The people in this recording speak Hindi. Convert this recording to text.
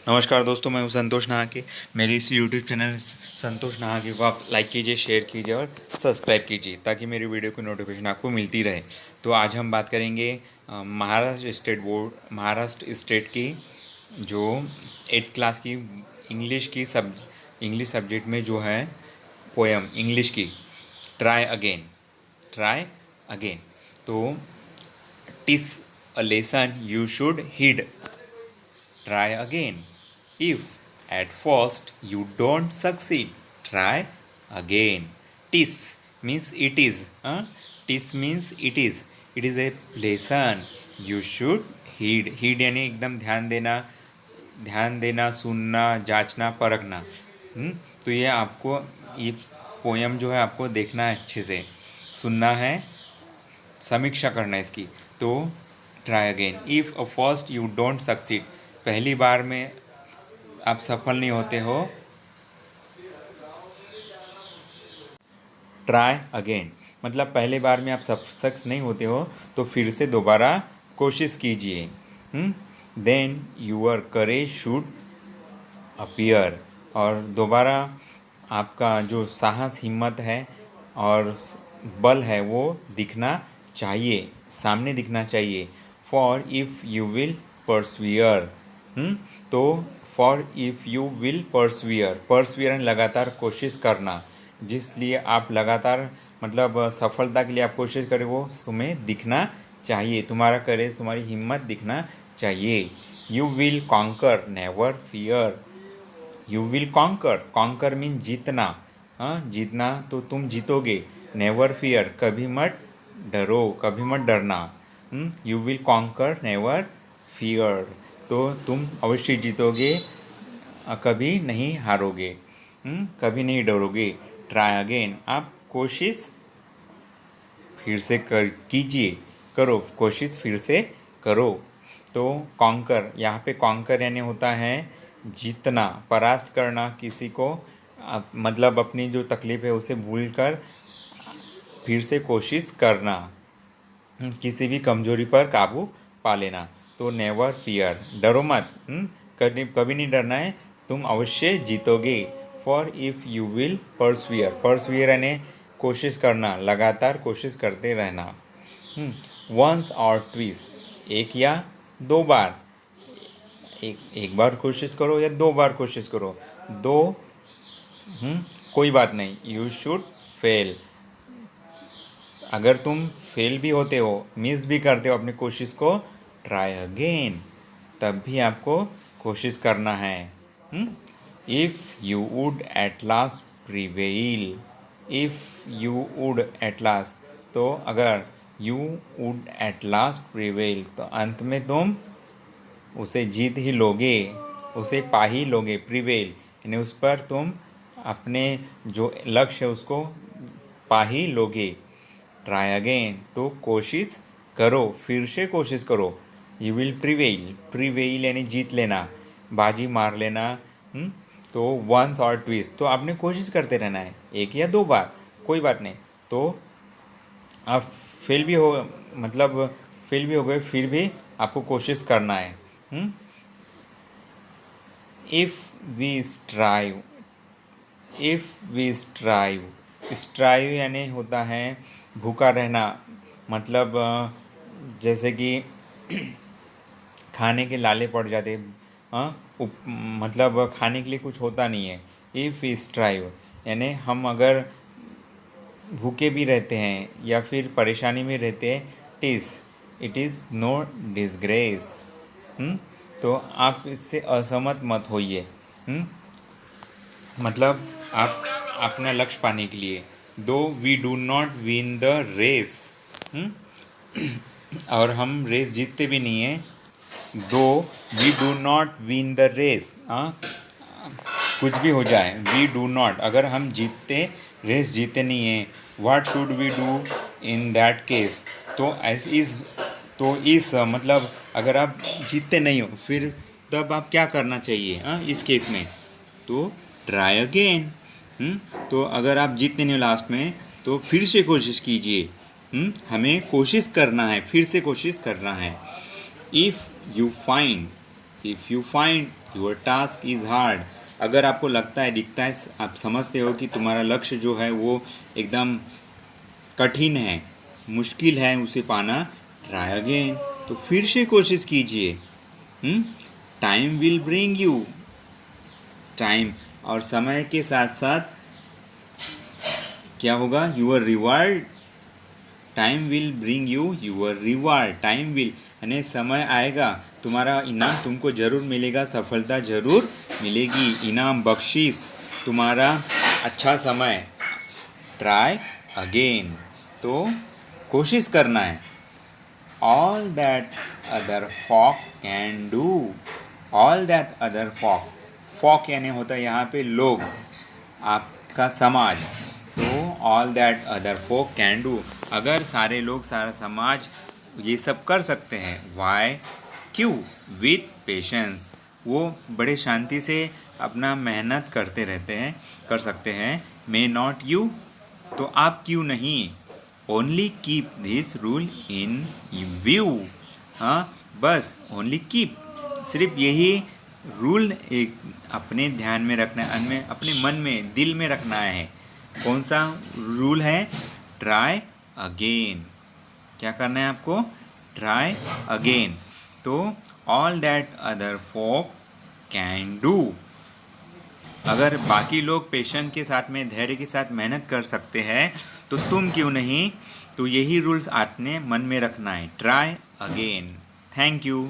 नमस्कार दोस्तों, मैं हूं संतोष नहाके। मेरी इस यूट्यूब चैनल संतोष नहाके को आप लाइक कीजिए, शेयर कीजिए और सब्सक्राइब कीजिए ताकि मेरी वीडियो की नोटिफिकेशन आपको मिलती रहे। तो आज हम बात करेंगे महाराष्ट्र स्टेट की जो 8th क्लास की इंग्लिश सब्जेक्ट में जो है पोएम इंग्लिश की, ट्राई अगेन। तो TISS a lesson you should heed, try again. If at first you don't succeed, try again. Tis means it is. Tis means it is. It is a lesson. You should heed. Heed यानी एकदम ध्यान देना, सुनना, जांचना, परखना। तो ये पोयम जो है आपको देखना है, अच्छे से सुनना है, समीक्षा करना है इसकी। तो try again. If a first you don't succeed, पहली बार में आप सफल नहीं होते हो, ट्राई अगेन मतलब पहले बार में आप सक्सेस नहीं होते हो तो फिर से दोबारा कोशिश कीजिए। Then your courage should appear, और दोबारा आपका जो साहस, हिम्मत है और बल है वो दिखना चाहिए, सामने दिखना चाहिए। फॉर इफ़ यू विल परसवियर, तो फॉर इफ़ यू विल परसवियर लगातार कोशिश करना, जिसलिए आप लगातार मतलब सफलता के लिए आप कोशिश करें, वो तुम्हें दिखना चाहिए, तुम्हारा करेज, तुम्हारी हिम्मत दिखना चाहिए। You will conquer, never fear. You will conquer mean जीतना। जीतना, तो तुम जीतोगे। नेवर फियर, कभी मत डरो, कभी मत डरना। You will conquer never fear, तो तुम अवश्य जीतोगे, कभी नहीं हारोगे, कभी नहीं डरोगे। ट्राई अगेन, आप कोशिश फिर से कीजिए, करो, कोशिश फिर से करो। तो कॉन्कर, यहाँ पे कॉन्कर यानी होता है जीतना, परास्त करना किसी को, मतलब अपनी जो तकलीफ़ है उसे भूलकर फिर से कोशिश करना, किसी भी कमजोरी पर काबू पा लेना। तो नेवर फियर, डरो मत, कभी नहीं डरना है, तुम अवश्य जीतोगे। फॉर इफ़ यू विल परसवियर यानी कोशिश करना, लगातार कोशिश करते रहना। वंस और ट्विस, एक या दो बार, एक बार कोशिश करो या दो बार कोशिश करो, दो कोई बात नहीं। यू शुड फेल, अगर तुम फेल भी होते हो, मिस भी करते हो अपनी कोशिश को, ट्राई अगेन, तब भी आपको कोशिश करना है। If you would at last prevail, if you would at last, तो अगर you would at last prevail, तो अंत में तुम उसे जीत ही लोगे, उसे पा ही लोगे। प्रिवेल यानी उस पर तुम अपने जो लक्ष्य है उसको पा ही लोगे। ट्राई अगेन, तो कोशिश करो, फिर से कोशिश करो। यू विल प्रिवेल यानी जीत लेना, बाजी मार लेना। तो वंस और ट्विस, तो आपने कोशिश करते रहना है, एक या दो बार, कोई बात नहीं। तो आप फेल भी हो, मतलब फेल भी हो गए, फिर भी आपको कोशिश करना है। इफ़ वी स्ट्राइव, स्ट्राइव यानी होता है भूखा रहना, मतलब जैसे कि खाने के लाले पड़ जाते, मतलब खाने के लिए कुछ होता नहीं है। इफ़ स्ट्राइव यानी हम अगर भूखे भी रहते हैं या फिर परेशानी में रहते हैं, इट इज़ नो डिसग्रेस। तो आप इससे असहमत मत होइए। मतलब आप अपना लक्ष्य पाने के लिए, though we do not win the race, और हम रेस जीतते भी नहीं हैं, though we do not win the race, कुछ भी हो जाए, वी डू नॉट, अगर हम रेस जीते नहीं हैं, what should we do in that case, तो इस मतलब अगर आप जीतते नहीं हो फिर तब आप क्या करना चाहिए इस केस में, तो ट्राई अगेन। तो अगर आप जीतते नहीं हो लास्ट में, तो फिर से कोशिश कीजिए। हमें कोशिश करना है, फिर से कोशिश करना है। If you find your task is hard. अगर आपको लगता है, दिखता है, आप समझते हो कि तुम्हारा लक्ष्य जो है वो एकदम कठिन है, मुश्किल है उसे पाना, ट्राई अगेन, तो फिर से कोशिश कीजिए। Time will bring you, time और समय के साथ साथ क्या होगा, your reward, time will bring you your reward, time will यानी समय आएगा, तुम्हारा इनाम तुमको ज़रूर मिलेगा, सफलता ज़रूर मिलेगी, इनाम बख्शीश तुम्हारा अच्छा समय। ट्राई अगेन, तो कोशिश करना है। All that other folk can do, all that other folk, folk यानी होता है यहाँ पे लोग, आपका समाज, तो all that other folk can do, अगर सारे लोग, सारा समाज ये सब कर सकते हैं, वाई, क्यों, विथ पेशेंस, वो बड़े शांति से अपना मेहनत करते रहते हैं, कर सकते हैं, मे नॉट यू, तो आप क्यों नहीं, only keep this rule in view, हाँ बस, ओनली कीप, सिर्फ यही रूल एक अपने ध्यान में रखना है, अपने मन में, दिल में रखना है। कौन सा रूल है, ट्राई अगेन, क्या करना है आपको, ट्राई अगेन, तो all that other folk can do, अगर बाकी लोग पेशेंस के साथ में, धैर्य के साथ मेहनत कर सकते हैं, तो तुम क्यों नहीं, तो यही रूल्स आपने मन में रखना है, ट्राई अगेन। Thank you.